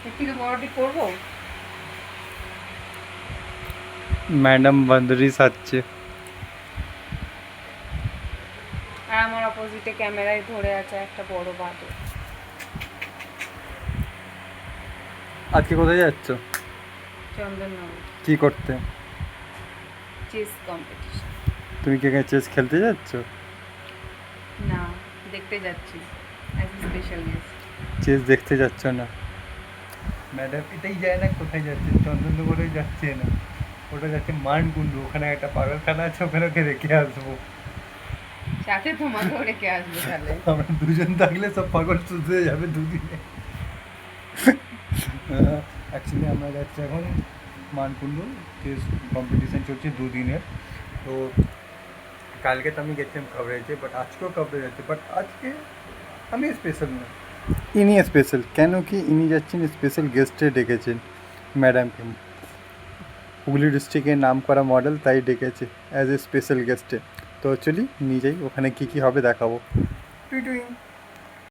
এর থেকে বড়টি করবো? ম্যাডাম বান্দরি সাজছে। আর আমার অপোজিটে ক্যামেরায় ধরে আছে একটা বড় বাদর। আজকে কোথায় যাচ্ছ? চন্দননগর। কি করতে? Chess competition. তুমি কি এখানে চেস খেলতে যাচ্ছ? না, দেখতে যাচ্ছি as a special guest. Chess দেখতে যাচ্ছ না? ম্যাডাম এটাই যায় না, কোথায় যাচ্ছে? চন্দননগরে যাচ্ছে না, ওটা যাচ্ছে মানকুণ্ডু, ওখানে একটা পাগলখানা আছে, ওখানে ওকে রেখে আসবো। সাথে তোমাকেও রেখে আসবো তাহলে। আমরা দুজন থাকলে সব পাগল সুস্থ হয়ে যাবে দুদিনে। অ্যাকচুয়ালি আমরা যাচ্ছি এখন মানকুণ্ডু, চেস কম্পিটিশান চলছে দুদিনের। তো কালকে তো আমি গেছিলাম কভারেজে, বাট আজকেও কভারেজ আছে, বাট আজকে আমি স্পেশাল না, ইনি স্পেশাল। কেন কি ইনি যাচ্ছেন স্পেশাল গেস্টে ডেকেছেন ম্যাডামকে, হুগলি ডিস্ট্রিক্টের নাম করা মডেল, তাই ডেকেছে অ্যাজ এ স্পেশাল গেস্টে। তো চলি নিয়ে যাই, ওখানে কী কী হবে দেখাবো। টুই টুই।